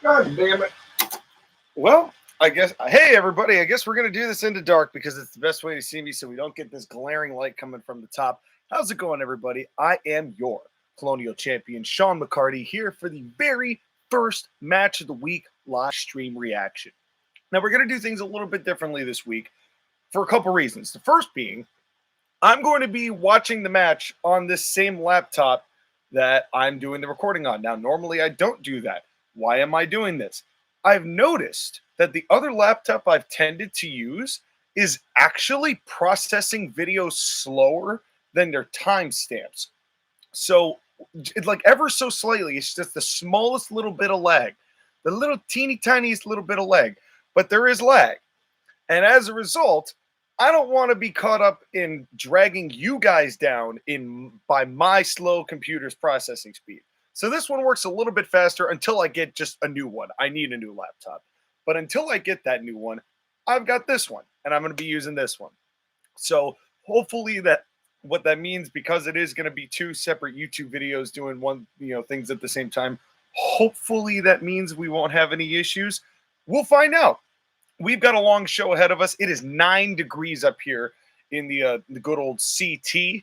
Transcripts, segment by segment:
God damn it. Well, I guess, hey, everybody, I guess we're going to do this into dark because it's the best way to see me so we don't get this glaring light coming from the top. How's it going, everybody? I am your Colonial Champion, Sean McCarty, here for the very first match of the week live stream reaction. Now, we're going to do things a little bit differently this week for a couple reasons. The first being, I'm going to be watching the match on this same laptop that I'm doing the recording on. Now, normally I don't do that. Why am I doing this? I've noticed that the other laptop I've tended to use is actually processing videos slower than their timestamps. So, it's like ever so slightly, it's just the smallest little bit of lag, the little teeny tiniest little bit of lag, but there is lag. And as a result, I don't want to be caught up in dragging you guys down by my slow computer's processing speed. So this one works a little bit faster until I get just a new one. I need a new laptop. But until I get that new one, I've got this one, and I'm going to be using this one. So hopefully what that means, because it is going to be two separate YouTube videos doing things at the same time, hopefully that means we won't have any issues. We'll find out. We've got a long show ahead of us. It is 9 degrees up here in the good old CT,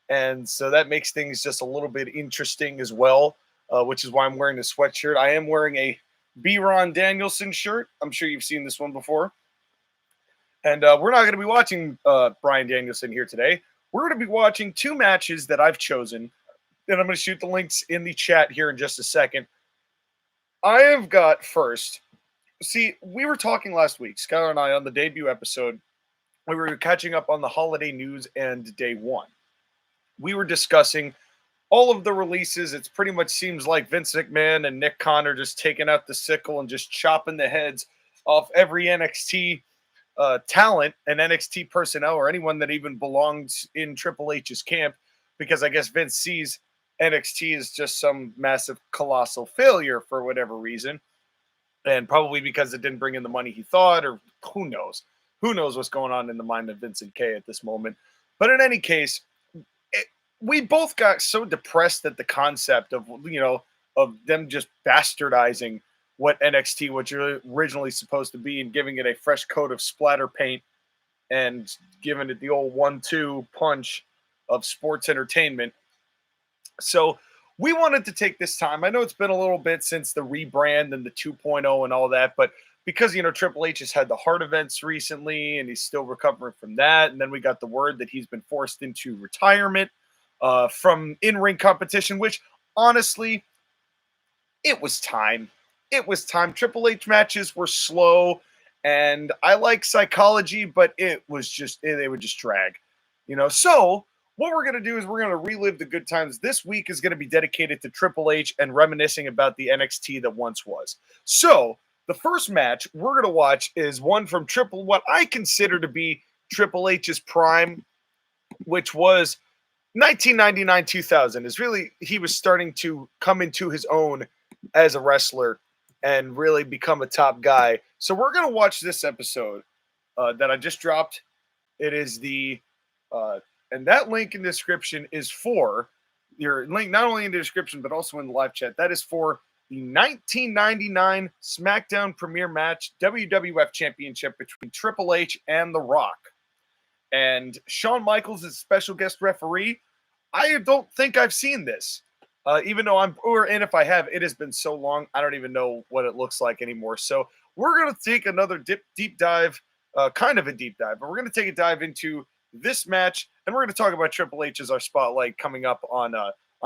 and so that makes things just a little bit interesting as well, which is why I'm wearing this sweatshirt. I am wearing a B-Ron Danielson shirt. I'm sure you've seen this one before. And we're not going to be watching Bryan Danielson here today. We're going to be watching two matches that I've chosen, and I'm going to shoot the links in the chat here in just a second. I have got first... See, we were talking last week, Skylar and I, on the debut episode. We were catching up on the holiday news and day one. We were discussing all of the releases. It pretty much seems like Vince McMahon and Nick Khan are just taking out the sickle and just chopping the heads off every NXT talent and NXT personnel, or anyone that even belongs in Triple H's camp, because I guess Vince sees NXT as just some massive, colossal failure for whatever reason. And probably because it didn't bring in the money he thought, or who knows? Who knows what's going on in the mind of Vincent K at this moment. But in any case, we both got so depressed at the concept of them just bastardizing what NXT, what you're originally supposed to be, and giving it a fresh coat of splatter paint and giving it the old 1-2 punch of sports entertainment. So we wanted to take this time. I know it's been a little bit since the rebrand and the 2.0 and all that, but because, Triple H has had the heart events recently and he's still recovering from that. And then we got the word that he's been forced into retirement from in-ring competition, which honestly, it was time. It was time. Triple H matches were slow, and I like psychology, but they would just drag, So what we're going to do is we're going to relive the good times. This week is going to be dedicated to Triple H and reminiscing about the NXT that once was. So the first match we're going to watch is one from what I consider to be Triple H's prime, which was 1999-2000. He was starting to come into his own as a wrestler and really become a top guy. So we're going to watch this episode that I just dropped. It is and that link in the description is for your link, not only in the description, but also in the live chat. That is for the 1999 SmackDown premiere match, WWF Championship between Triple H and The Rock. And Shawn Michaels is a special guest referee. I don't think I've seen this, even though and if I have, it has been so long, I don't even know what it looks like anymore. So we're going to take another deep dive, kind of a deep dive, but we're going to take a dive into this match, and we're going to talk about Triple H as our spotlight coming up on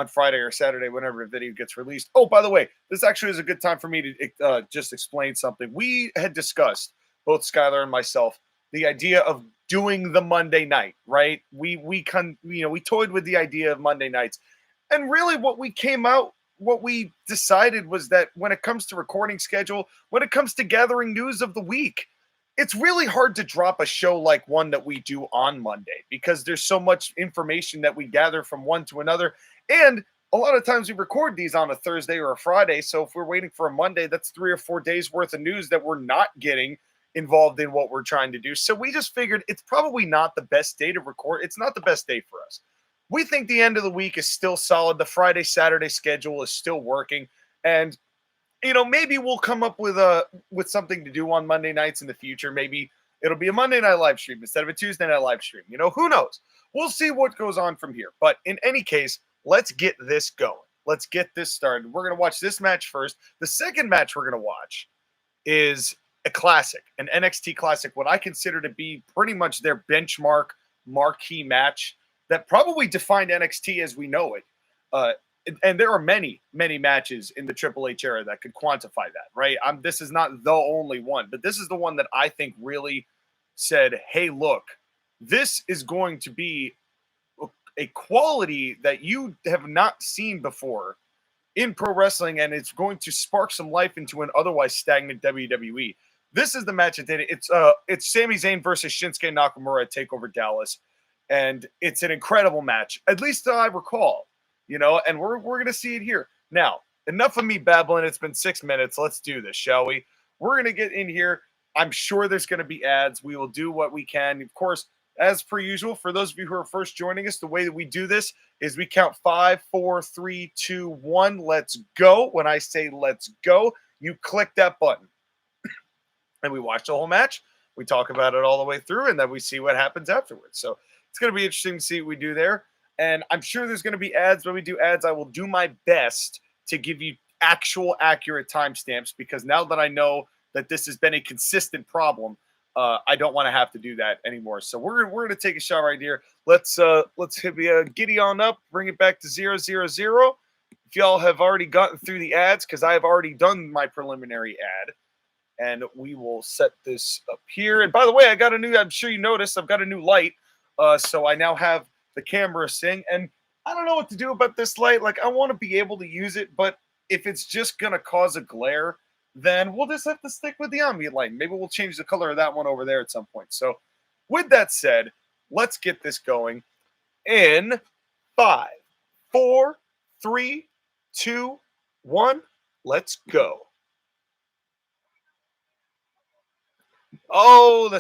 Friday or Saturday, whenever the video gets released. Oh, by the way, this actually is a good time for me to just explain something. We had discussed, both Skylar and myself, the idea of doing the Monday night, right? We toyed with the idea of Monday nights, and really what we decided was that when it comes to recording schedule, when it comes to gathering news of the week, it's really hard to drop a show like one that we do on Monday because there's so much information that we gather from one to another. And a lot of times we record these on a Thursday or a Friday. So if we're waiting for a Monday, that's 3 or 4 days worth of news that we're not getting involved in what we're trying to do. So we just figured it's probably not the best day to record. It's not the best day for us. We think the end of the week is still solid. The Friday, Saturday schedule is still working. And maybe we'll come up with something to do on Monday nights in the future. Maybe it'll be a Monday night live stream instead of a Tuesday night live stream. Who knows? We'll see what goes on from here. But in any case, let's get this going. Let's get this started. We're going to watch this match first. The second match we're going to watch is a classic, an NXT classic, what I consider to be pretty much their benchmark marquee match that probably defined NXT as we know it. And there are many, many matches in the Triple H era that could quantify that, right? This is not the only one, but this is the one that I think really said, hey, look, this is going to be a quality that you have not seen before in pro wrestling, and it's going to spark some life into an otherwise stagnant WWE. This is the match that did it. It's Sami Zayn versus Shinsuke Nakamura at TakeOver Dallas, and it's an incredible match, at least I recall. And we're going to see it here. Now, enough of me babbling. It's been 6 minutes. Let's do this, shall we? We're going to get in here. I'm sure there's going to be ads. We will do what we can. Of course, as per usual, for those of you who are first joining us, the way that we do this is we count 5, 4, 3, 2, 1. Let's go. When I say let's go, you click that button. And we watch the whole match. We talk about it all the way through, and then we see what happens afterwards. So it's going to be interesting to see what we do there. And I'm sure there's going to be ads. When we do ads, I will do my best to give you actual accurate timestamps, because now that I know that this has been a consistent problem, I don't want to have to do that anymore. So we're going to take a shot right here. Let's hit giddy on up, bring it back to 0, 0, 0. If y'all have already gotten through the ads, because I have already done my preliminary ad, and we will set this up here. And by the way, I'm sure you noticed, I've got a new light. So I now have the camera sing, and I don't know what to do about this light. Like, I want to be able to use it, but if it's just going to cause a glare, then we'll just have to stick with the ambient light. Maybe we'll change the color of that one over there at some point. So with that said, let's get this going in 5, 4, 3, 2, 1. Let's go. Oh, the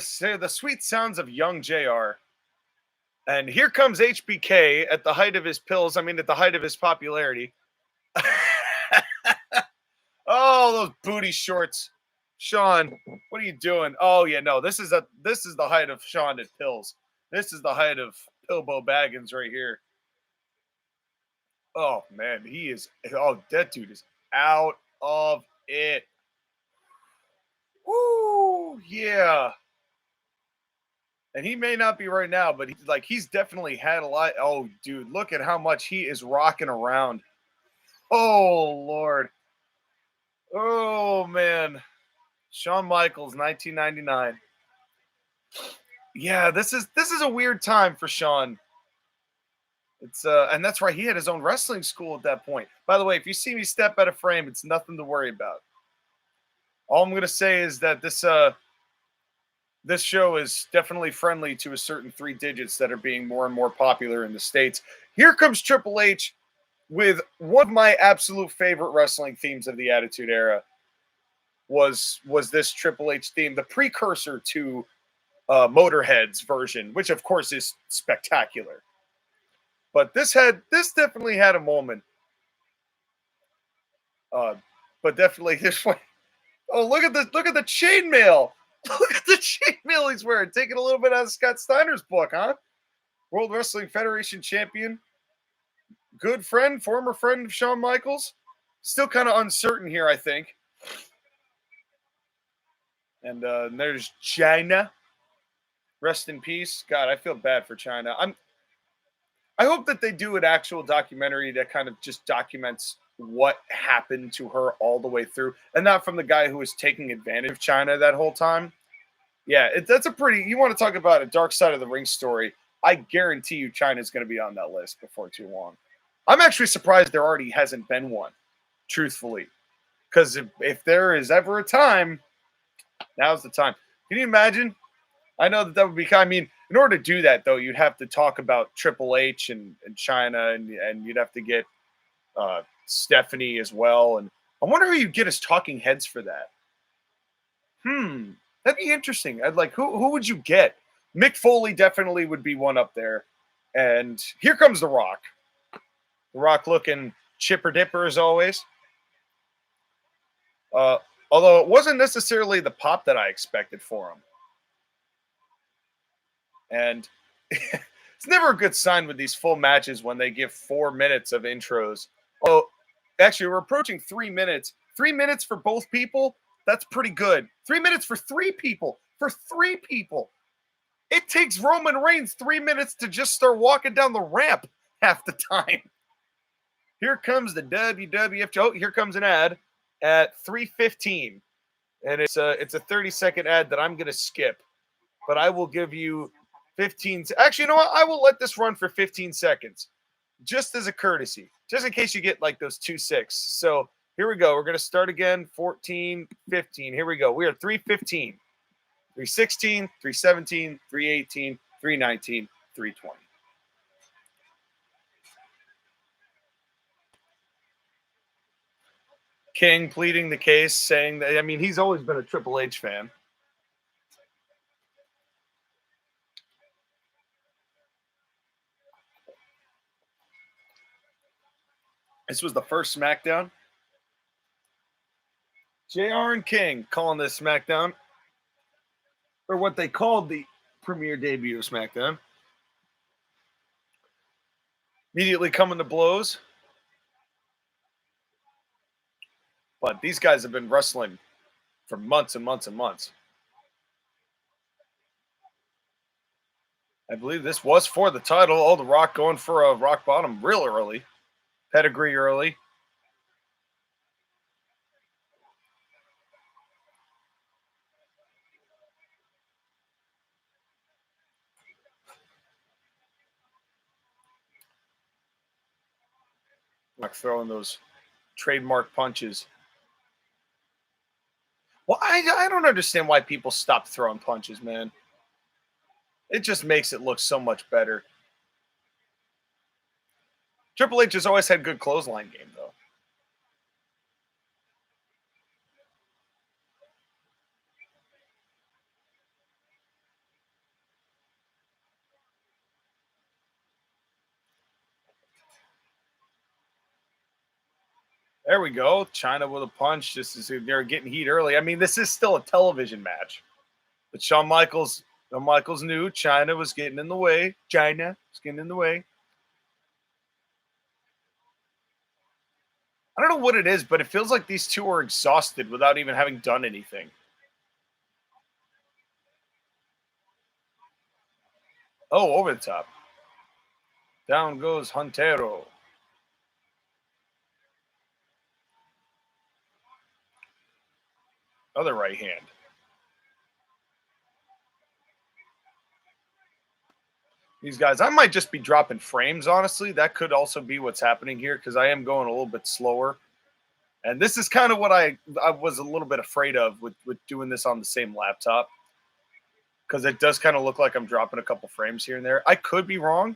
sweet sounds of young JR. And here comes HBK at the height of his pills. I mean, at the height of his popularity. Oh, those booty shorts. Sean, what are you doing? Oh, yeah, no. This is the height of Sean at pills. This is the height of Bilbo Baggins right here. Oh, man, that dude is out of it. Woo, yeah. And he may not be right now, but he's definitely had a lot. Oh, dude, look at how much he is rocking around. Oh, Lord. Oh, man. Shawn Michaels, 1999. Yeah, this is a weird time for Shawn. It's and that's right, he had his own wrestling school at that point. By the way, if you see me step out of frame, it's nothing to worry about. All I'm going to say is that this show is definitely friendly to a certain 3 digits that are being more and more popular in the States. Here comes Triple H with one of my absolute favorite wrestling themes of the Attitude Era. Was this Triple H theme, the precursor to Motorhead's version, which of course is spectacular. But this definitely had a moment. But definitely this one. Oh, look at the chainmail. Look at the chainmail he's wearing. Taking a little bit out of Scott Steiner's book, huh? World Wrestling Federation champion. Good friend, former friend of Shawn Michaels. Still kind of uncertain here, I think. And there's China. Rest in peace. God, I feel bad for China. I hope that they do an actual documentary that kind of just documents what happened to her all the way through, and not from the guy who was taking advantage of China that whole time. Yeah, that's you want to talk about a dark side of the ring story. I guarantee you China's going to be on that list before too long. I'm actually surprised there already hasn't been one, truthfully. Because if there is ever a time, now's the time. Can you imagine? I know that would be kind. I mean, in order to do that, though, you'd have to talk about Triple H and China, and you'd have to get Stephanie as well. And I wonder who you'd get as talking heads for that. That'd be interesting. I'd like who would you get? Mick Foley definitely would be one up there. And here comes The Rock. The Rock looking chipper dipper as always. Uh, Although it wasn't necessarily the pop that I expected for him. And it's never a good sign with these full matches when they give 4 minutes of intros. Oh, actually, we're approaching 3 minutes. 3 minutes for both people. That's pretty good. 3 minutes for three people. For three people. It takes Roman Reigns 3 minutes to just start walking down the ramp half the time. Here comes the WWF. Oh, here comes an ad at 3:15, and it's a 30-second ad that I'm gonna skip, but I will give you 15. Actually, you know what? I will let this run for 15 seconds, just as a courtesy, just in case you get like those 2.6. So here we go. We're gonna start again. 14, 15. Here we go. We are 3:15. 3:16, 3:17, 3:18, 3:19, 3:20. King pleading the case, saying that, I mean, he's always been a Triple H fan. This was the first SmackDown. JR and King calling this SmackDown, or what they called the premiere debut of SmackDown. Immediately coming to blows. But these guys have been wrestling for months and months and months. I believe this was for the title. Oh, The Rock going for a rock bottom real early. Pedigree early. Like throwing those trademark punches. Well, I don't understand why people stop throwing punches, man. It just makes it look so much better. Triple H has always had good clothesline game, though. There we go. China with a punch. Just as they're getting heat early. I mean, this is still a television match. But Shawn Michaels knew China was getting in the way. China was getting in the way. I don't know what it is, but it feels like these two are exhausted without even having done anything. Oh, over the top. Down goes Huntero. Other right hand. These guys, I might just be dropping frames, honestly. That could also be what's happening here because I am going a little bit slower. And this is kind of what I was a little bit afraid of with doing this on the same laptop. Because it does kind of look like I'm dropping a couple frames here and there. I could be wrong.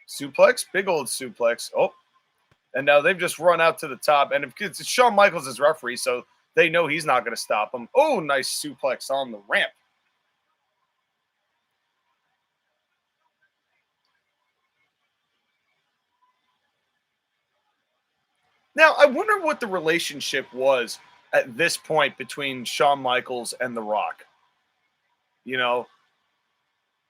Suplex, big old suplex. Oh, and now they've just run out to the top. And it's Shawn Michaels as referee, so they know he's not going to stop them. Oh, nice suplex on the ramp. Now, I wonder what the relationship was at this point between Shawn Michaels and The Rock. You know,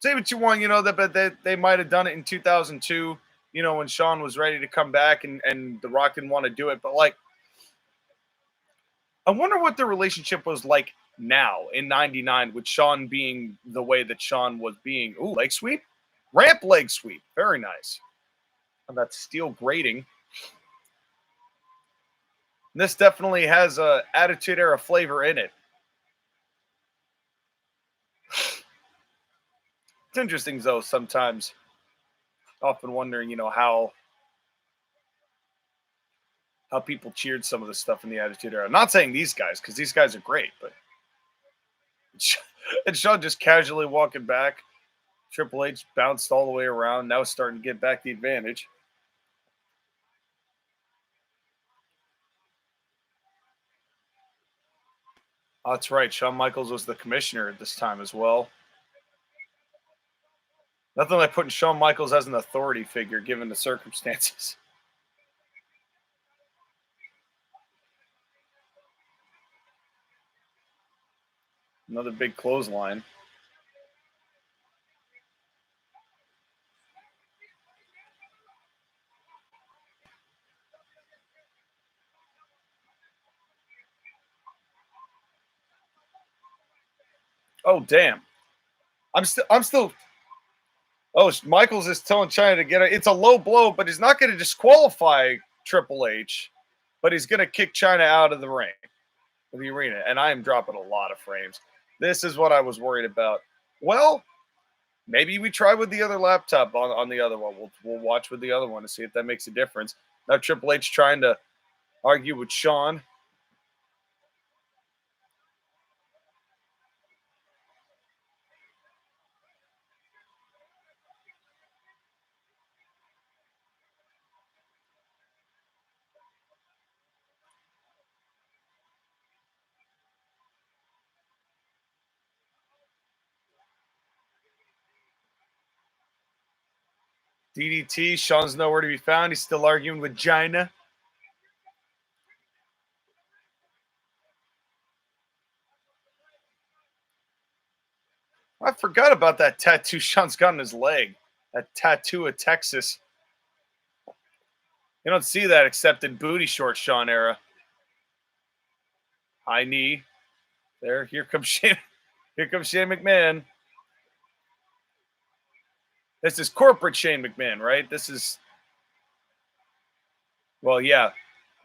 say what you want, that they might have done it in 2002, when Shawn was ready to come back and The Rock didn't want to do it. But, like, I wonder what the relationship was like now in 99 with Shawn being the way that Shawn was being. Ooh, leg sweep? Ramp leg sweep. Very nice. And that steel grating. This definitely has a Attitude Era flavor in it. It's interesting, though, sometimes. Often wondering, how people cheered some of the stuff in the Attitude Era. I'm not saying these guys, because these guys are great, but and Shawn just casually walking back. Triple H bounced all the way around. Now starting to get back the advantage. Oh, that's right. Shawn Michaels was the commissioner at this time as well. Nothing like putting Shawn Michaels as an authority figure given the circumstances. Another big clothesline. Oh, damn. I'm still. Oh, Michaels is telling China to get it. It's a low blow, but he's not going to disqualify Triple H, but he's going to kick China out of the ring, of the arena. And I am dropping a lot of frames. This is what I was worried about. Well, maybe we try with the other laptop on the other one. We'll watch with the other one to see if that makes a difference. Now Triple H trying to argue with Shawn. DDT, Shawn's nowhere to be found. He's still arguing with China. I forgot about that tattoo Shawn's got on his leg. That tattoo of Texas. You don't see that except in booty short Shawn era. High knee. There, here comes Shane. Here comes Shane McMahon. This is corporate Shane McMahon, right? This is. Well, yeah.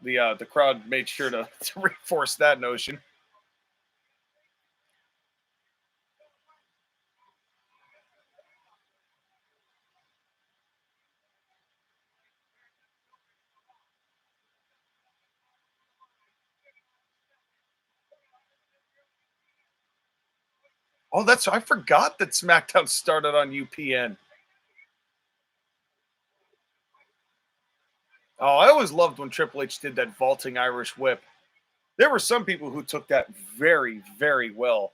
The crowd made sure to reinforce that notion. Oh, I forgot that SmackDown started on UPN. Oh, I always loved when Triple H did that vaulting Irish whip. There were some people who took that very, very well.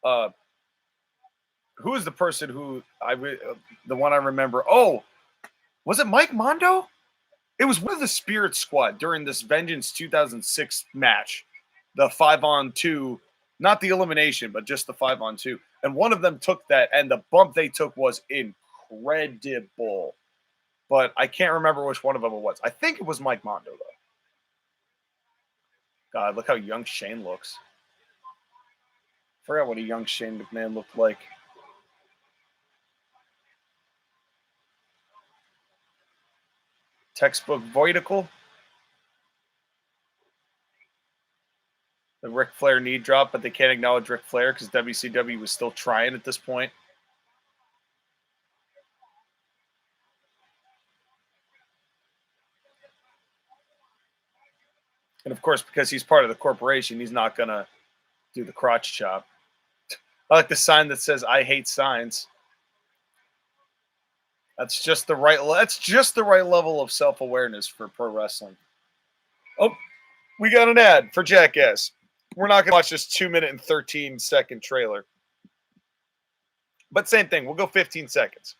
Who is the person who the one I remember? Oh, was it Mike Mondo? It was one of the Spirit Squad during this Vengeance 2006 match, the 5-on-2, not the elimination, but just the 5-on-2. And one of them took that, and the bump they took was incredible. But I can't remember which one of them it was. I think it was Mike Mondo, though. God, look how young Shane looks. Forgot what a young Shane McMahon looked like. Textbook Voidical. The Ric Flair knee drop, but they can't acknowledge Ric Flair because WCW was still trying at this point. And of course, because he's part of the corporation, he's not going to do the crotch chop. I like the sign that says "I hate signs." That's just the right level of self-awareness for pro wrestling. Oh, we got an ad for Jackass. We're not going to watch this 2-minute and 13-second trailer. But same thing. We'll go 15 seconds.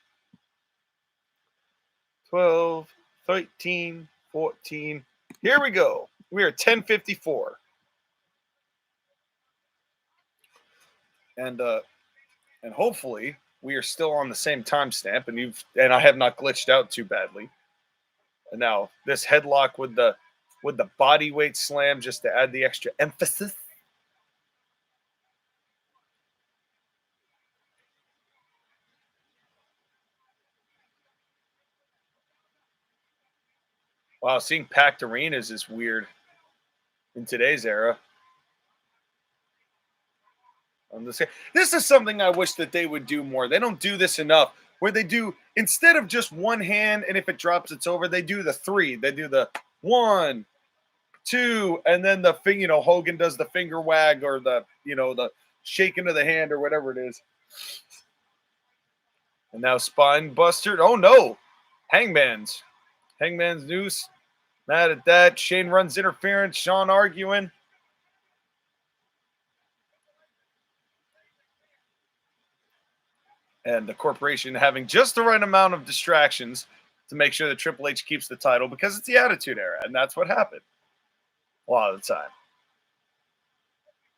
12, 13, 14. Here we go. We are 10:54. And hopefully we are still on the same timestamp, and I have not glitched out too badly. And now this headlock with the body weight slam just to add the extra emphasis. Wow, seeing packed arenas is weird in today's era. This is something I wish that they would do more. They don't do this enough. Where they do, instead of just one hand, and if it drops, it's over. They do the 3. They do the 1, 2, and then the thing. Hogan does the finger wag or the shaking of the hand or whatever it is. And now spine buster. Oh no, Hangman's noose. Mad at that. Shane runs interference. Shawn arguing. And the corporation having just the right amount of distractions to make sure that Triple H keeps the title because it's the Attitude Era, and that's what happened a lot of the time.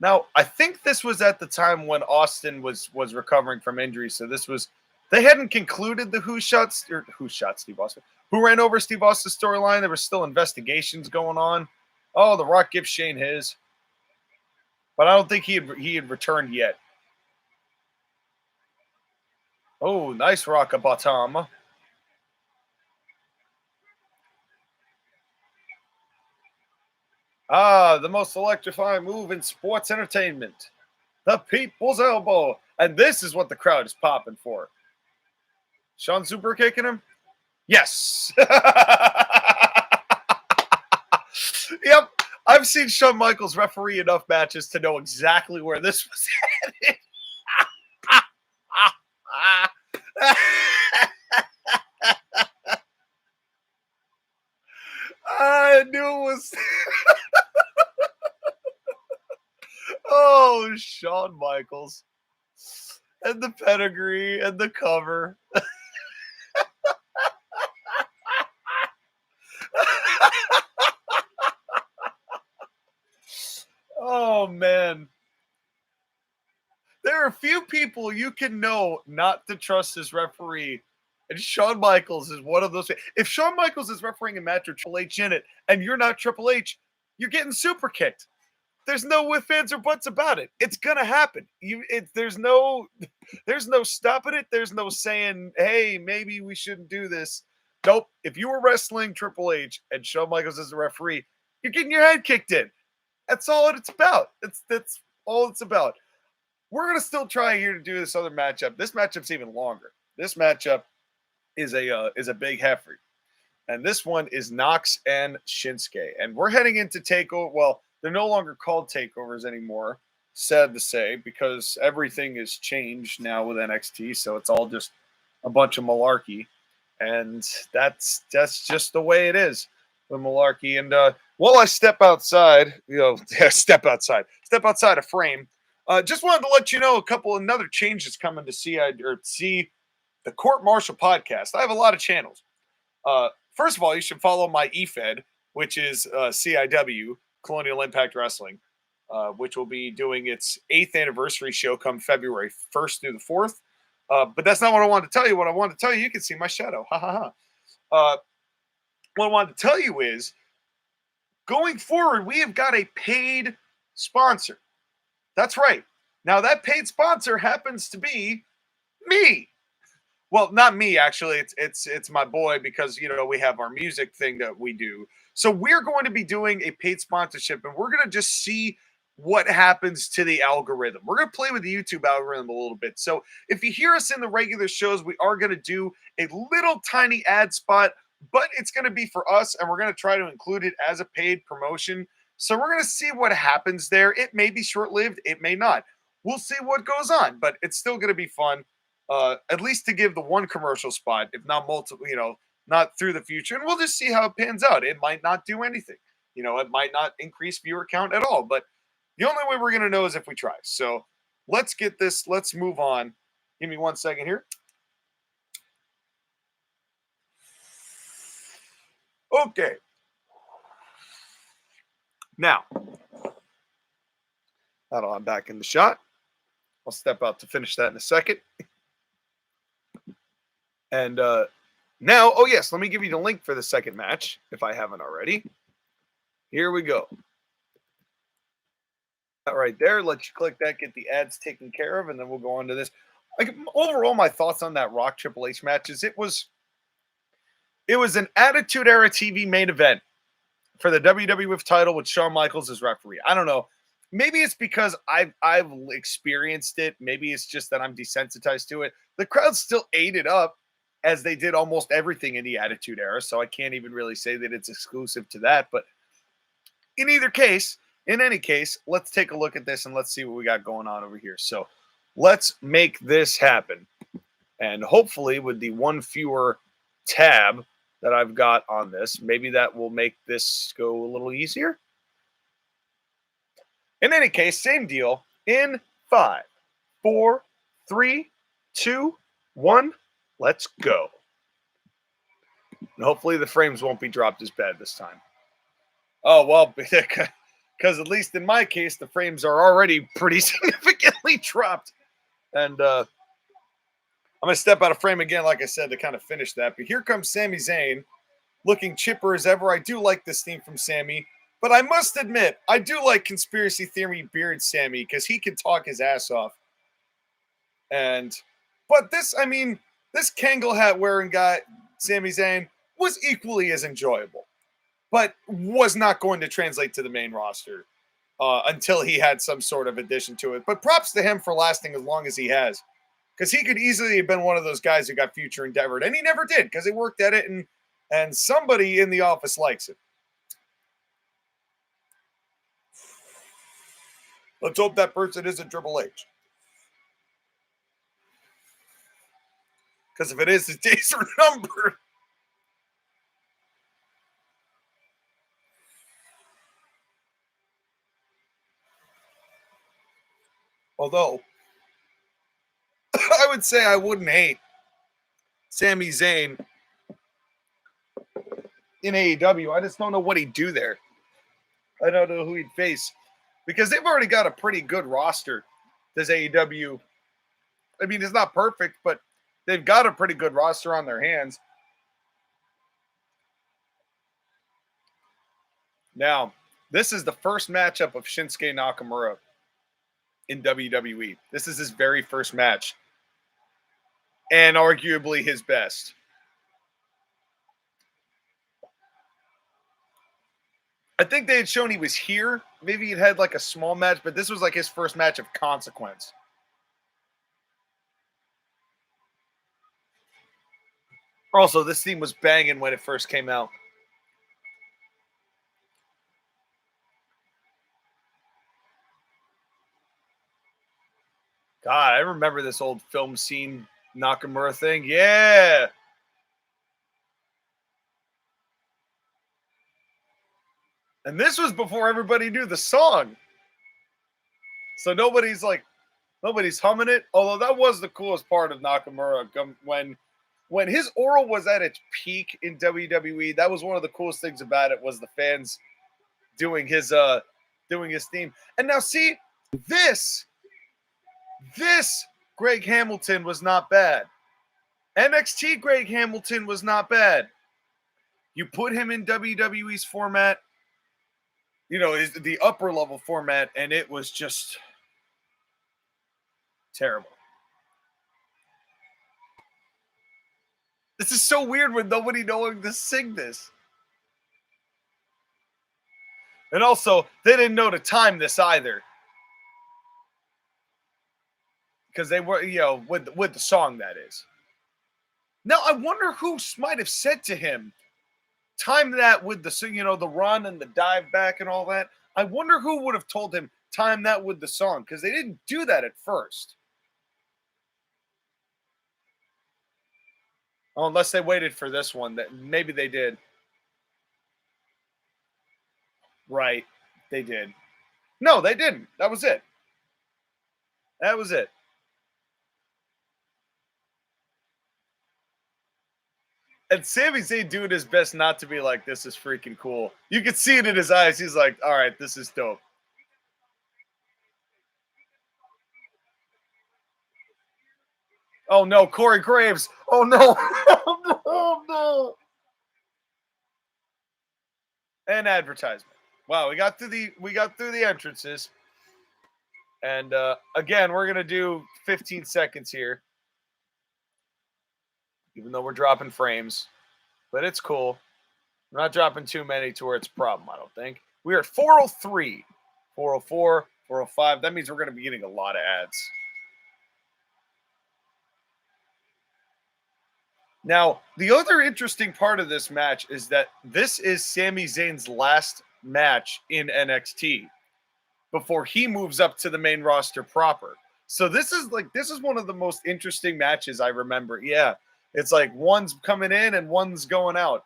Now, I think this was at the time when Austin was recovering from injury, so this was they hadn't concluded the who shot Steve Austin, who ran over Steve Austin's storyline. There were still investigations going on. Oh, The Rock gives Shane his, but I don't think he had returned yet. Oh, nice rock a bottom. Ah, the most electrifying move in sports entertainment. The people's elbow. And this is what the crowd is popping for. Sean super kicking him? Yes. Yep. I've seen Shawn Michaels referee enough matches to know exactly where this was headed. I knew it was. Oh, Shawn Michaels. And the pedigree and the cover. Oh, man. There are a few people you can know not to trust as referee, and Shawn Michaels is one of those. If Shawn Michaels is refereeing a match with Triple H in it, and you're not Triple H, you're getting super kicked. There's no ifs, ands, or buts about it. It's gonna happen. There's no stopping it. There's no saying, "Hey, maybe we shouldn't do this." Nope. If you were wrestling Triple H and Shawn Michaels is the referee, you're getting your head kicked in. That's all it's about. That's all it's about. We're gonna still try here to do this other matchup. This matchup's even longer. This matchup is a big heifer, and this one is Knox and Shinsuke. And we're heading into takeover. Well, they're no longer called takeovers anymore. Sad to say, because everything has changed now with NXT, so it's all just a bunch of malarkey, and that's just the way it is with malarkey. And while I step outside, step outside a frame. Just wanted to let you know a couple another changes coming to see the Court-Martail podcast. I have a lot of channels. First of all, you should follow my eFed, which is CIW, Colonial Impact Wrestling, which will be doing its 8th anniversary show come February 1st through the 4th. But that's not what I wanted to tell you. What I wanted to tell you can see my shadow. Ha ha ha. What I wanted to tell you is, going forward, we have got a paid sponsor. That's right. Now, that paid sponsor happens to be me. Well, not me, actually. It's my boy, because we have our music thing that we do. So we're going to be doing a paid sponsorship, and we're going to just see what happens to the algorithm. We're going to play with the YouTube algorithm a little bit. So if you hear us in the regular shows, we are going to do a little tiny ad spot, but it's going to be for us, and we're going to try to include it as a paid promotion. So we're going to see what happens there. It may be short-lived. It may not. We'll see what goes on, but it's still going to be fun, at least to give the one commercial spot, if not multiple, not through the future. And we'll just see how it pans out. It might not do anything. It might not increase viewer count at all. But the only way we're going to know is if we try. So let's get this. Let's move on. Give me 1 second here. Okay. Now, I'm back in the shot. I'll step out to finish that in a second. And now, oh yes, let me give you the link for the second match, if I haven't already. Here we go. Right there, let you click that, get the ads taken care of, and then we'll go on to this. Like, overall, my thoughts on that Rock Triple H match is it was an Attitude Era TV main event for the WWF title with Shawn Michaels as referee. I don't know. Maybe it's because I've experienced it. Maybe it's just that I'm desensitized to it. The crowd still ate it up, as they did almost everything in the Attitude Era, so I can't even really say that it's exclusive to that. But in any case, let's take a look at this and let's see what we got going on over here. So let's make this happen. And hopefully with the one fewer tab that I've got on this, maybe that will make this go a little easier. In any case, same deal. In 5, 4, 3, 2, 1, let's go. And hopefully the frames won't be dropped as bad this time. Oh, well, Because at least in my case, the frames are already pretty significantly dropped. And I'm going to step out of frame again, like I said, to kind of finish that. But here comes Sami Zayn, looking chipper as ever. I do like this theme from Sami. But I must admit, I do like Conspiracy Theory Beard Sami because he can talk his ass off. But this Kangol hat wearing guy, Sami Zayn, was equally as enjoyable, but was not going to translate to the main roster until he had some sort of addition to it. But props to him for lasting as long as he has, because he could easily have been one of those guys who got future endeavored, and he never did because he worked at it, and somebody in the office likes it. Let's hope that person isn't Triple H. Because if it is, his days are numbered. Although, I would say I wouldn't hate Sami Zayn in AEW. I just don't know what he'd do there. I don't know who he'd face. Because they've already got a pretty good roster, this AEW. I mean, it's not perfect, but they've got a pretty good roster on their hands. Now, this is the first matchup of Shinsuke Nakamura in WWE. This is his very first match. And arguably his best. I think they had shown he was here. Maybe he'd had like a small match, but this was like his first match of consequence. Also, this theme was banging when it first came out. God, I remember this old film scene Nakamura thing. Yeah. And this was before everybody knew the song. So nobody's humming it. Although that was the coolest part of Nakamura when his aura was at its peak in WWE. That was one of the coolest things about it was the fans doing his theme. And now see, this Greg Hamilton was not bad. NXT Greg Hamilton was not bad. You put him in WWE's format, the upper level format, and it was just terrible. This is so weird with nobody knowing to sing this. And also, they didn't know to time this either. Because they were, with the song, that is. Now, I wonder who might have said to him, time that with the run and the dive back and all that. I wonder who would have told him, time that with the song, because they didn't do that at first. Oh, unless they waited for this one. That maybe they did. Right. They did. No, they didn't. That was it. That was it. And Sami Zayn doing his best not to be like, this is freaking cool. You could see it in his eyes. He's like, all right, this is dope. Oh no, Corey Graves. Oh no. Oh no. And advertisement. Wow, we got through the entrances. And again, we're gonna do 15 seconds here. Even though we're dropping frames. But it's cool. We're not dropping too many to where it's a problem, I don't think. We are at 403, 404, 405. That means we're going to be getting a lot of ads. Now, the other interesting part of this match is that this is Sami Zayn's last match in NXT before he moves up to the main roster proper. So this is one of the most interesting matches I remember. Yeah, it's like one's coming in and one's going out.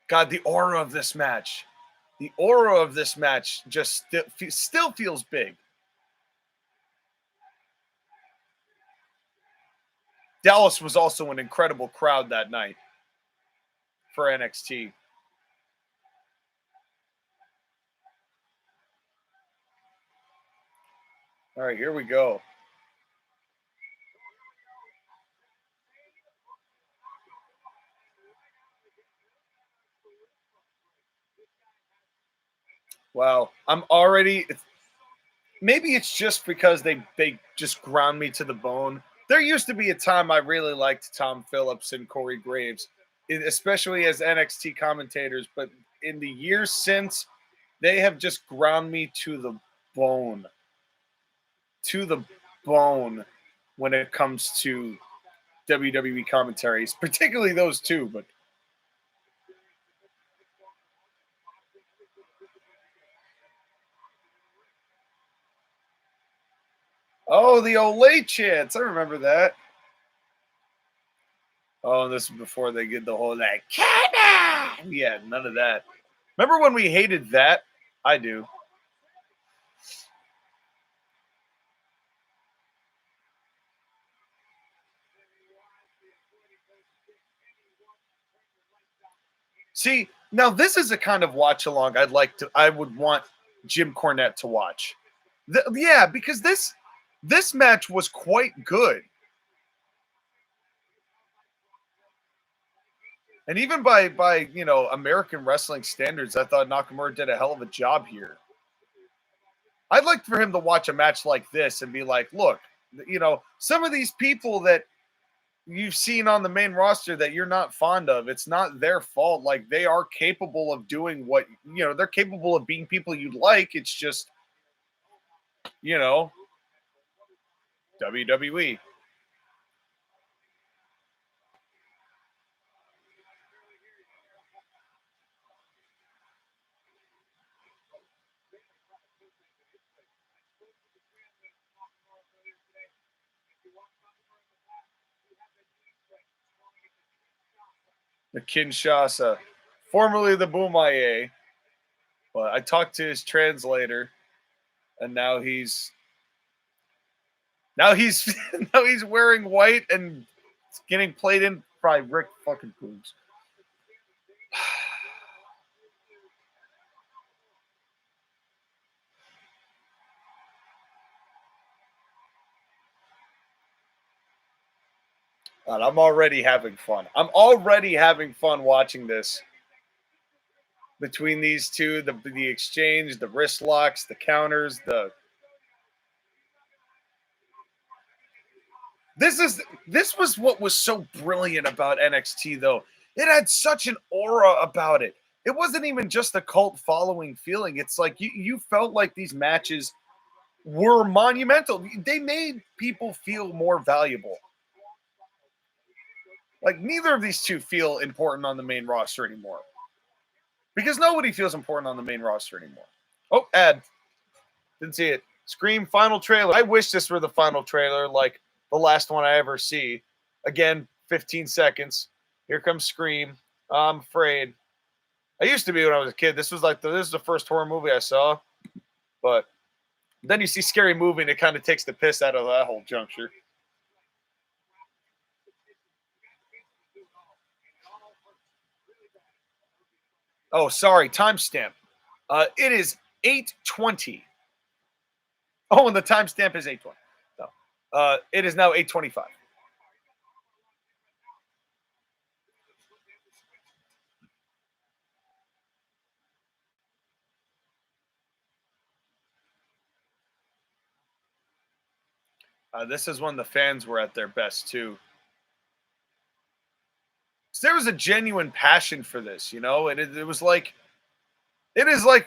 God, the aura of this match. The aura of this match just still feels big. Dallas was also an incredible crowd that night. for NXT. All right, here we go. Wow, I'm already. Maybe it's just because they just ground me to the bone. There used to be a time I really liked Tom Phillips and Corey Graves, especially as NXT commentators. But in the years since, they have just ground me bone, to the bone, when it comes to WWE commentaries, particularly those two. But oh, the Olay chants, I remember that. Oh, and this was before they did the whole like, Canada! Yeah, none of that. Remember when we hated that? I do. See, now this is a kind of watch along I would want Jim Cornette to watch. Yeah, because this match was quite good. And even by American wrestling standards, I thought Nakamura did a hell of a job here. I'd like for him to watch a match like this and be like, look, some of these people that you've seen on the main roster that you're not fond of, it's not their fault. Like, they are capable of doing they're capable of being people you'd like. It's just, WWE. The Kinshasa, formerly the Bumaye. But I talked to his translator, and now he's now he's now he's wearing white and getting played in by Rick fucking Boogs. And I'm already having fun. I'm already having fun watching this. Between these two, the exchange, the wrist locks, the counters, this was what was so brilliant about NXT though. It had such an aura about it. It wasn't even just a cult following feeling. It's like you felt like these matches were monumental. They made people feel more valuable. Like, neither of these two feel important on the main roster anymore. Because nobody feels important on the main roster anymore. Oh, ad. Didn't see it. Scream final trailer. I wish this were the final trailer, like the last one I ever see. Again, 15 seconds. Here comes Scream. I'm afraid. I used to be when I was a kid. This is the first horror movie I saw. But then you see Scary Movie and it kind of takes the piss out of that whole juncture. Oh, sorry, timestamp. It is 8:20. Oh, and the timestamp is 8:20. No. It is now 8:25. This is when the fans were at their best too. So there was a genuine passion for this, and it was like, it is like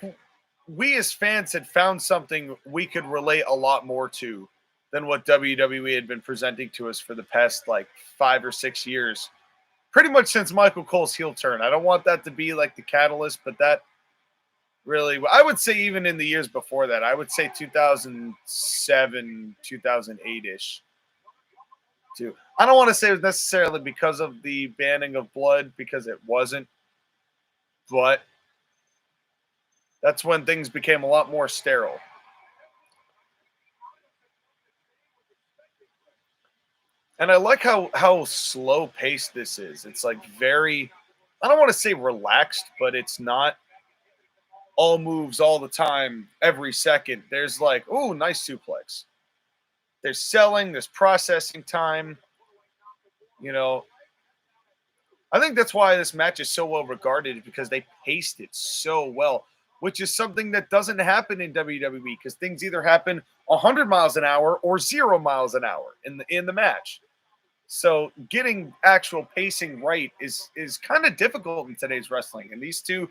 we as fans had found something we could relate a lot more to than what WWE had been presenting to us for the past like 5 or 6 years. Pretty much since Michael Cole's heel turn. I don't want that to be like the catalyst, but that really, I would say even in the years before that, I would say 2007, 2008 ish. Too. I don't want to say it was necessarily because of the banning of blood, because it wasn't, but that's when things became a lot more sterile. And I like how slow paced this is. It's like very I don't want to say relaxed, but it's not all moves all the time, every second. There's like, oh, nice suplex. There's selling, there's processing time. You know, I think that's why this match is so well regarded because they paced it so well, which is something that doesn't happen in WWE because things either happen 100 miles an hour or 0 miles an hour in the match. So getting actual pacing right is kind of difficult in today's wrestling, and these two,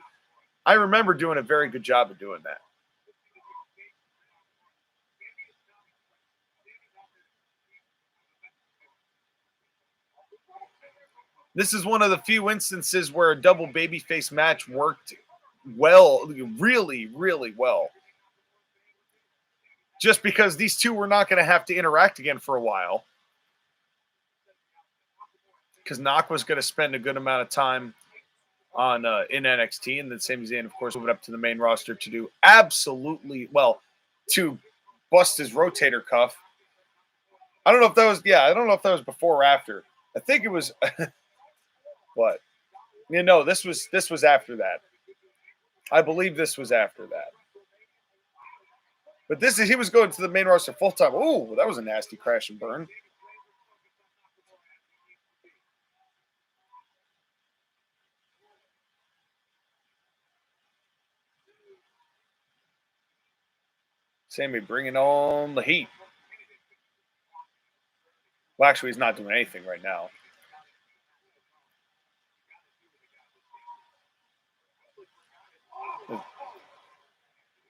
I remember doing a very good job of doing that. This is one of the few instances where a double babyface match worked well, really, really well. Just because these two were not going to have to interact again for a while. Because Knock was going to spend a good amount of time on in NXT, and then Sami Zayn, of course, moved up to the main roster to do absolutely well to bust his rotator cuff. I don't know if that was I don't know if that was before or after. I think it was what? This was after that. I believe this was after that. But he was going to the main roster full time. Oh, that was a nasty crash and burn. Sami bringing on the heat. Well, actually, he's not doing anything right now.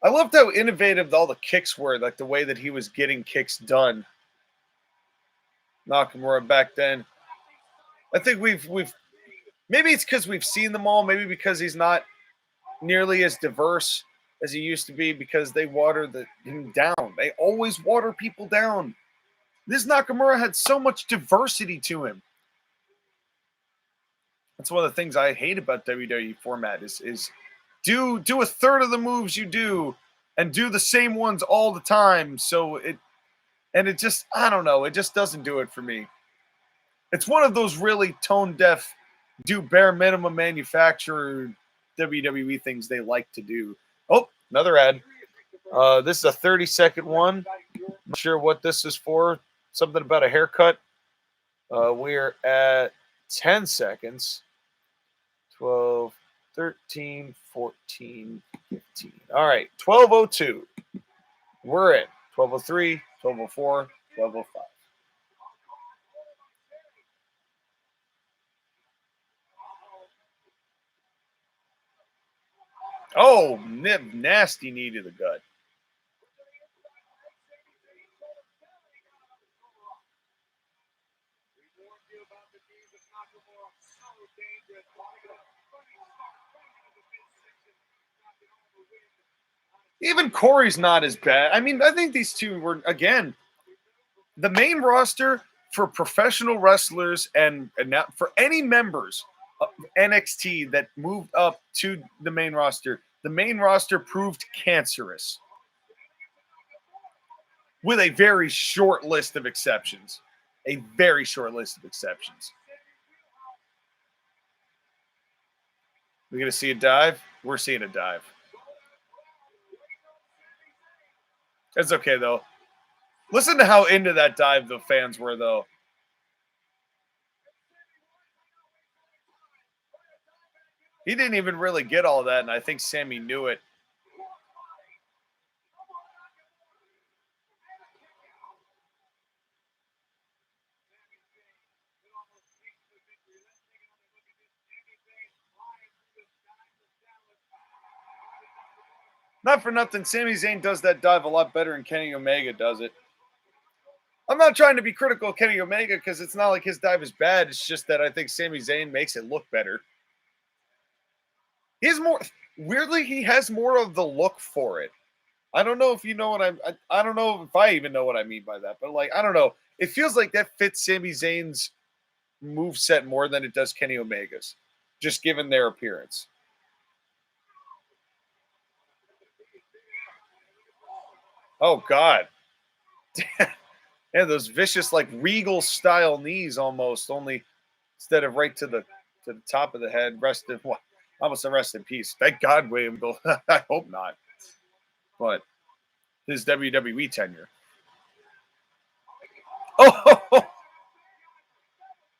I loved how innovative all the kicks were, like the way that he was getting kicks done. Nakamura back then. I think we've maybe it's because we've seen them all, maybe because he's not nearly as diverse as he used to be because they water him down. They always water people down. This Nakamura had so much diversity to him. That's one of the things I hate about WWE format is do a third of the moves you do and do the same ones all the time. So it just, I don't know, it just doesn't do it for me. It's one of those really tone deaf, do bare minimum manufacturer WWE things they like to do. Oh, another ad. This is a 30-second one. Not sure what this is for. Something about a haircut. We're at 10 seconds. 12, 13, 14, 15. All right, 12:02. We're in 12:03, 12:04, 12:05. Oh, nasty knee to the gut. Even Corey's not as bad. I mean, I think these two were, again, the main roster for professional wrestlers and now for any members of NXT that moved up to the main roster proved cancerous with a very short list of exceptions. A very short list of exceptions. We're going to see a dive? We're seeing a dive. It's okay, though. Listen to how into that dive the fans were, though. He didn't even really get all that, and I think Sami knew it. Not for nothing, Sami Zayn does that dive a lot better than Kenny Omega does it. I'm not trying to be critical of Kenny Omega because it's not like his dive is bad. It's just that I think Sami Zayn makes it look better. He's more weirdly, he has more of the look for it. I don't know if you know what I don't know if I even know what I mean by that, but like I don't know. It feels like that fits Sami Zayn's move set more than it does Kenny Omega's, just given their appearance. Oh God. Yeah, those vicious, like regal style knees almost, only instead of right to the to the top of the head. Rest in what? Almost a rest in peace. Thank God, William Gold. I hope not. But his WWE tenure. Oh,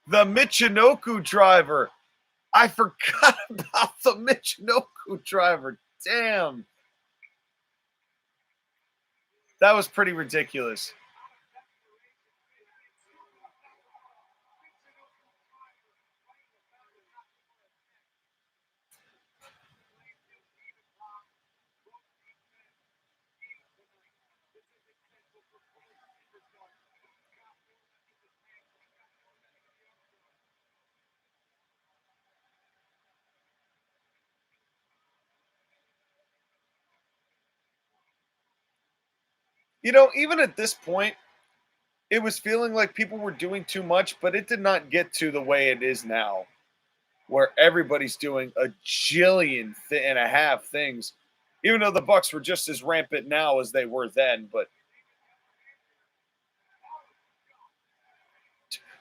the Michinoku driver. I forgot about the Michinoku driver. Damn. That was pretty ridiculous. You know, even at this point, it was feeling like people were doing too much, but it did not get to the way it is now, where everybody's doing a jillion and a half things, even though the Bucks were just as rampant now as they were then. But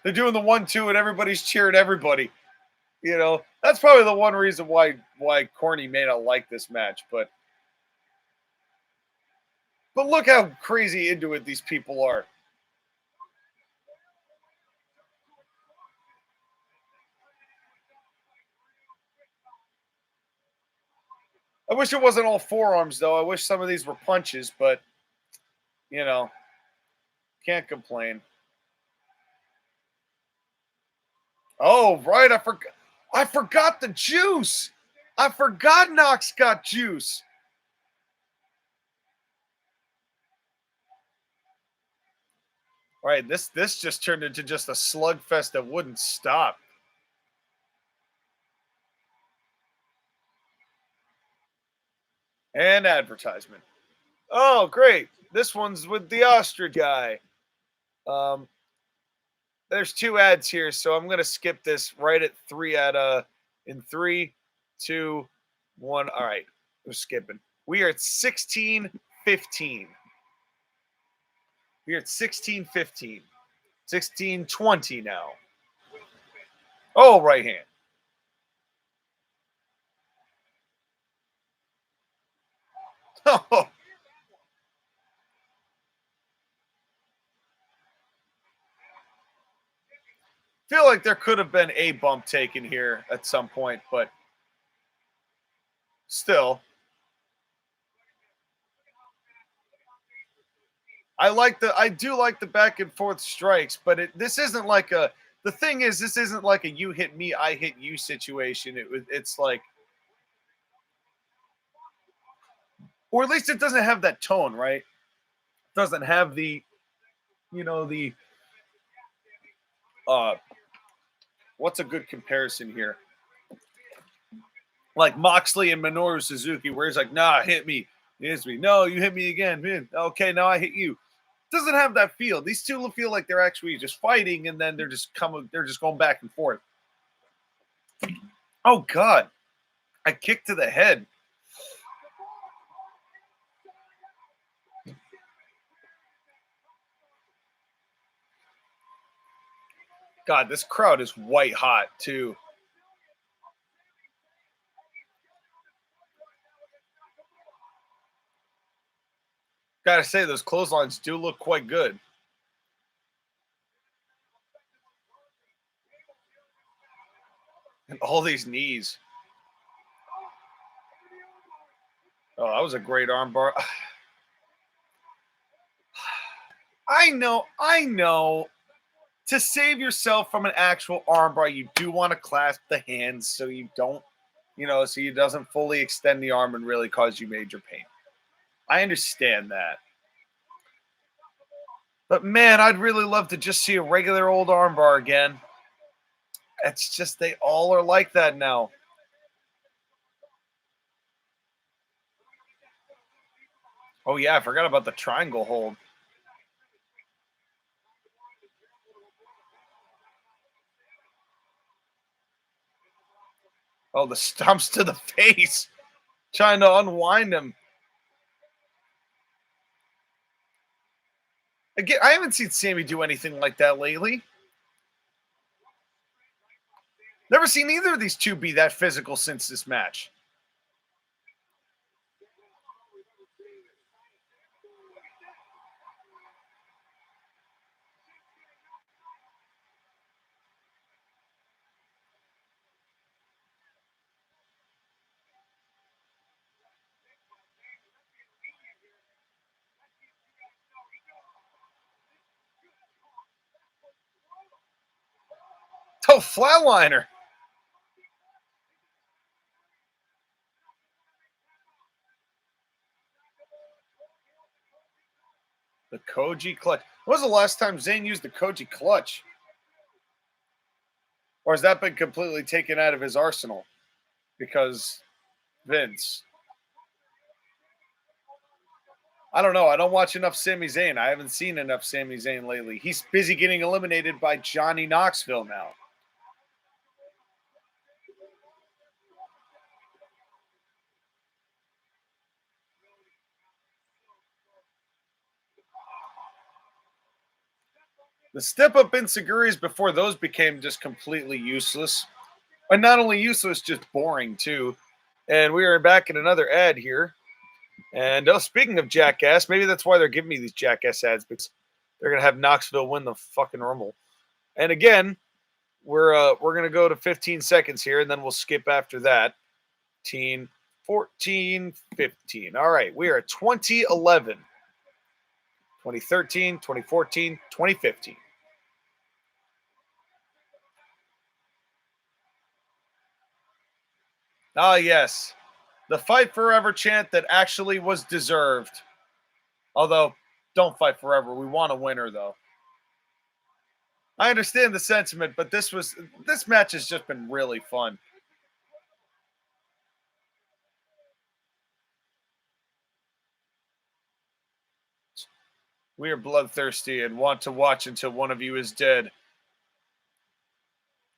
they're doing the 1-2, and everybody's cheering everybody. You know, that's probably the one reason why Corny may not like this match. But look how crazy into it these people are. I wish it wasn't all forearms, though. I wish some of these were punches, but, you know, can't complain. Oh, right. I forgot the juice. I forgot Knox got juice. All right, this just turned into just a slugfest that wouldn't stop. And advertisement. Oh, great. This one's with the ostrich guy. There's 2 ads here, so I'm gonna skip this right at 3 at in 3, 2, 1. All right, we're skipping. We are at 16:15. We are at 16:15. 16:20 now. Oh, right hand. Oh, feel like there could have been a bump taken here at some point, but still. I do like the back and forth strikes, but this isn't like the thing is this isn't like a you hit me, I hit you situation. It's like, or at least it doesn't have that tone, right? It doesn't have the, you know, the uh what's a good comparison here? Like Moxley and Minoru Suzuki, where he's like, nah, hit me. He hits me. No, you hit me again. Okay, now I hit you. Doesn't have that feel. These two feel like they're actually just fighting, and then they're just going back and forth. Oh God. I kicked to the head. God, this crowd is white hot too. Gotta say, those clotheslines do look quite good. And all these knees. Oh, that was a great armbar. I know. To save yourself from an actual armbar, you do want to clasp the hands so you don't, so it doesn't fully extend the arm and really cause you major pain. I understand that. But man, I'd really love to just see a regular old armbar again. It's just they all are like that now. Oh yeah, I forgot about the triangle hold. Oh, the stumps to the face. Trying to unwind him. Again, I haven't seen Sami do anything like that lately. Never seen either of these two be that physical since this match. Oh, flatliner. The Koji clutch. When was the last time Zayn used the Koji clutch? Or has that been completely taken out of his arsenal? Because Vince. I don't know. I don't watch enough Sami Zayn. I haven't seen enough Sami Zayn lately. He's busy getting eliminated by Johnny Knoxville now. The step-up insecurities before those became just completely useless. And not only useless, just boring, too. And we are back in another ad here. And speaking of Jackass, maybe that's why they're giving me these Jackass ads, because they're going to have Knoxville win the fucking Rumble. And again, we're going to go to 15 seconds here, and then we'll skip after that. 15, 14, 15. All right, we are 2011, 2013, 2014, 2015. Ah, yes. The fight forever chant that actually was deserved. Although, don't fight forever. We want a winner, though. I understand the sentiment, but this match has just been really fun. We are bloodthirsty and want to watch until one of you is dead.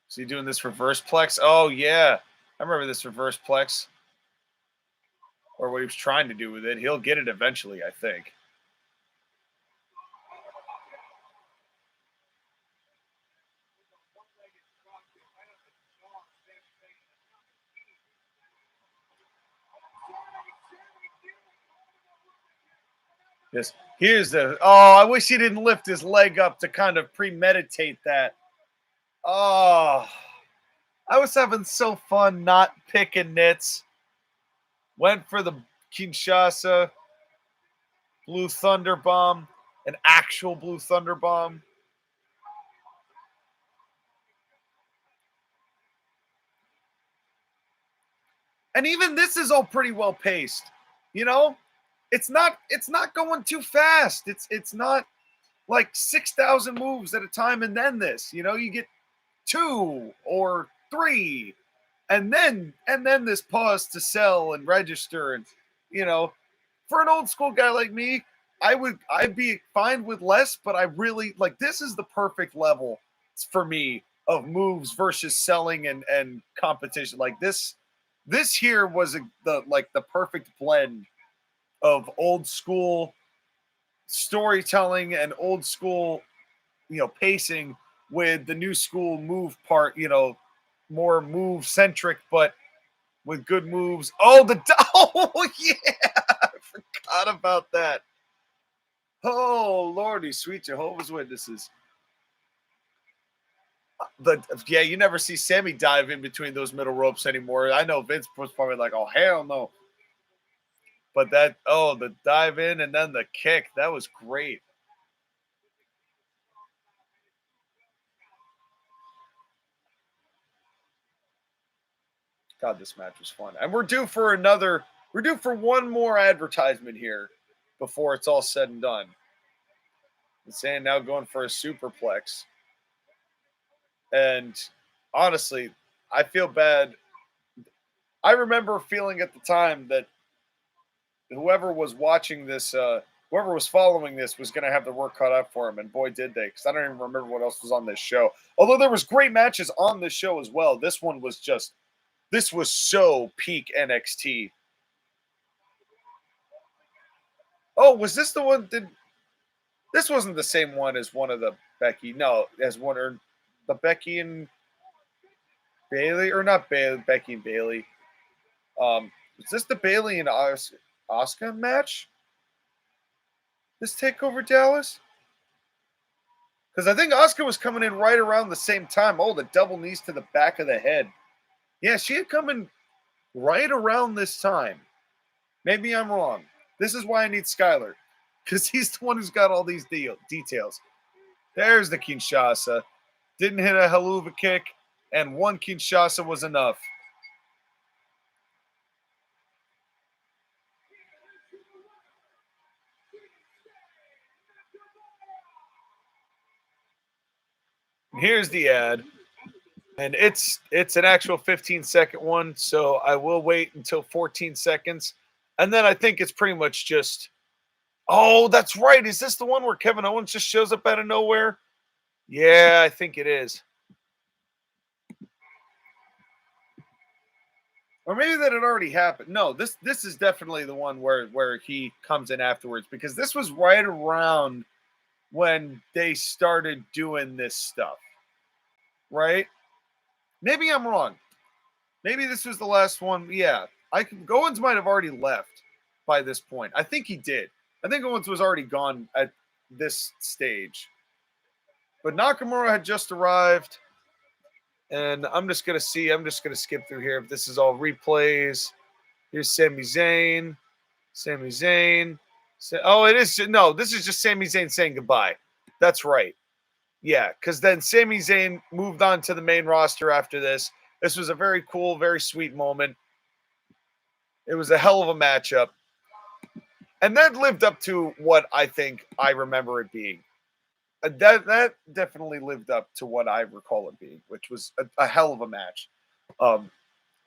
Is he doing this reverse plex? Oh, yeah. I remember this reverse plex. Or what he was trying to do with it. He'll get it eventually, I think. Yes. Here's the... Oh, I wish he didn't lift his leg up to kind of premeditate that. Oh... I was having so fun not picking nits. Went for the Kinshasa Blue Thunder Bomb, an actual Blue Thunder Bomb. And even this is all pretty well paced. You know, it's not going too fast. It's not like 6,000 moves at a time and then this. You know, you get 2 or 3 and then this pause to sell and register. And you know, for an old school guy like me, I'd be fine with less, but I really like, this is the perfect level for me of moves versus selling and competition. Like this here was the perfect blend of old school storytelling and old school, you know, pacing with the new school move part, you know, more move centric, but with good moves. Oh, oh yeah, I forgot about that. Oh Lordy, sweet Jehovah's Witnesses. Yeah, you never see Sammy dive in between those middle ropes anymore. I know Vince was probably like, oh hell no. But the dive in and then the kick, that was great. God, this match was fun. And we're due for one more advertisement here before it's all said and done. And saying now going for a superplex. And honestly, I feel bad. I remember feeling at the time that whoever was watching this, whoever was following this was going to have the work cut out for him. And boy, did they. Because I don't even remember what else was on this show. Although there was great matches on this show as well. This was so peak NXT. Oh, was this the one? This wasn't the same one as one of the Becky. No, as one or the Becky and Bailey, or not Bailey, Becky and Bailey. Is this the Bailey and Asuka match? This Takeover Dallas? Because I think Asuka was coming in right around the same time. Oh, the double knees to the back of the head. Yeah, she had come in right around this time. Maybe I'm wrong. This is why I need Skyler, because he's the one who's got all these details. There's the Kinshasa. Didn't hit a Helluva kick, and one Kinshasa was enough. Here's the ad, and it's an actual 15-second one, so I will wait until 14 seconds, and then I think it's pretty much just, oh, that's right. Is this the one where Kevin Owens just shows up out of nowhere? Yeah, I think it is. Or maybe that had already happened. No, this is definitely the one where he comes in afterwards, because this was right around when they started doing this stuff. Right? Maybe I'm wrong. Maybe this was the last one. Yeah. Owens might have already left by this point. I think he did. I think Owens was already gone at this stage. But Nakamura had just arrived. And I'm just going to skip through here. If this is all replays. Here's Sami Zayn. Sami Zayn. Oh, it is. No, this is just Sami Zayn saying goodbye. That's right. Yeah, because then Sami Zayn moved on to the main roster after this. This was a very cool, very sweet moment. It was a hell of a matchup. And that lived up to what I think I remember it being. That definitely lived up to what I recall it being, which was a hell of a match.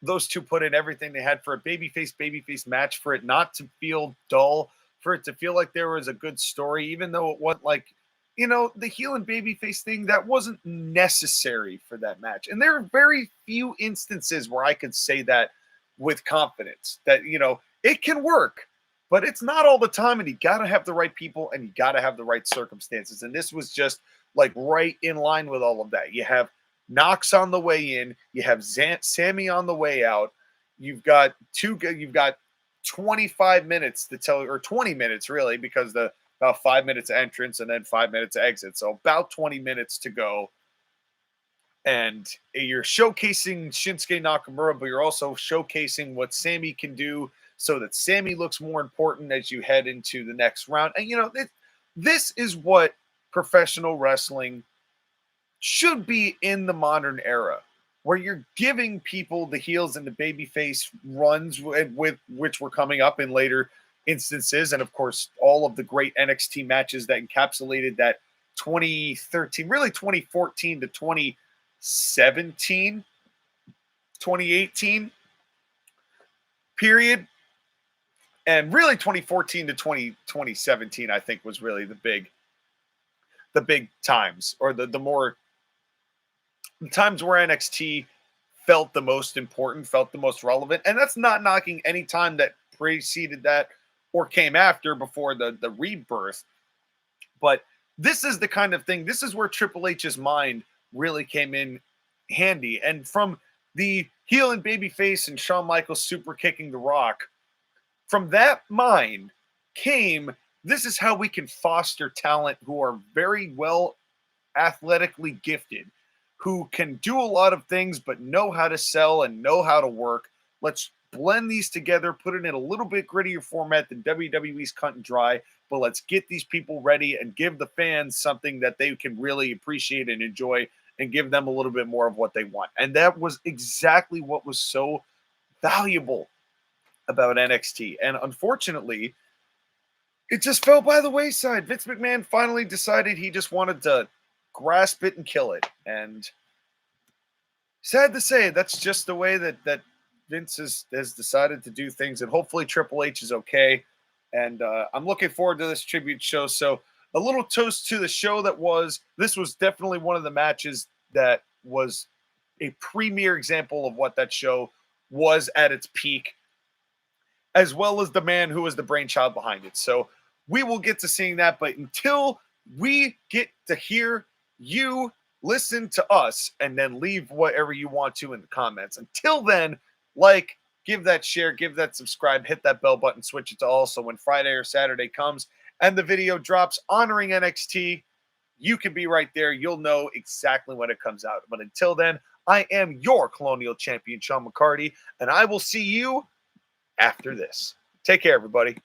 Those two put in everything they had for a babyface match, for it not to feel dull, for it to feel like there was a good story, even though it wasn't like, the heel and babyface thing, that wasn't necessary for that match. And there are very few instances where I could say that with confidence, that, it can work, but it's not all the time. And you got to have the right people, and you got to have the right circumstances. And this was just like right in line with all of that. You have Knox on the way in, you have Sammy on the way out. You've got 25 minutes to tell, or 20 minutes really, because about 5 minutes entrance and then 5 minutes exit. So about 20 minutes to go. And you're showcasing Shinsuke Nakamura, but you're also showcasing what Sammy can do, so that Sammy looks more important as you head into the next round. And, this is what professional wrestling should be in the modern era, where you're giving people the heels and the babyface runs, with which were coming up in later instances, and of course all of the great NXT matches that encapsulated that 2013, really 2014 to 2017, 2018 period, and really 2014 to 2017, I think, was really the big times, or the times where NXT felt the most important, felt the most relevant. And that's not knocking any time that preceded that or came after, before the rebirth. But this is the kind of thing, this is where Triple H's mind really came in handy. And from the heel and babyface and Shawn Michaels super kicking The Rock, from that mind came, this is how we can foster talent who are very well athletically gifted, who can do a lot of things but know how to sell and know how to work. Let's blend these together, put it in a little bit grittier format than WWE's cut and dry, but let's get these people ready and give the fans something that they can really appreciate and enjoy, and give them a little bit more of what they want. And that was exactly what was so valuable about NXT. And unfortunately, it just fell by the wayside. Vince McMahon finally decided he just wanted to grasp it and kill it. And sad to say, that's just the way that Vince has decided to do things. And hopefully Triple H is okay. And I'm looking forward to this tribute show. So a little toast to the show that was. This was definitely one of the matches that was a premier example of what that show was at its peak, as well as the man who was the brainchild behind it. So we will get to seeing that. But until we get to hear you listen to us, and then leave whatever you want to in the comments. Until then, like, give that share, give that subscribe, hit that bell button, switch it to all. So when Friday or Saturday comes and the video drops honoring NXT, you can be right there. You'll know exactly when it comes out. But until then, I am your Colonial Champion, Sean McCarty, and I will see you after this. Take care, everybody.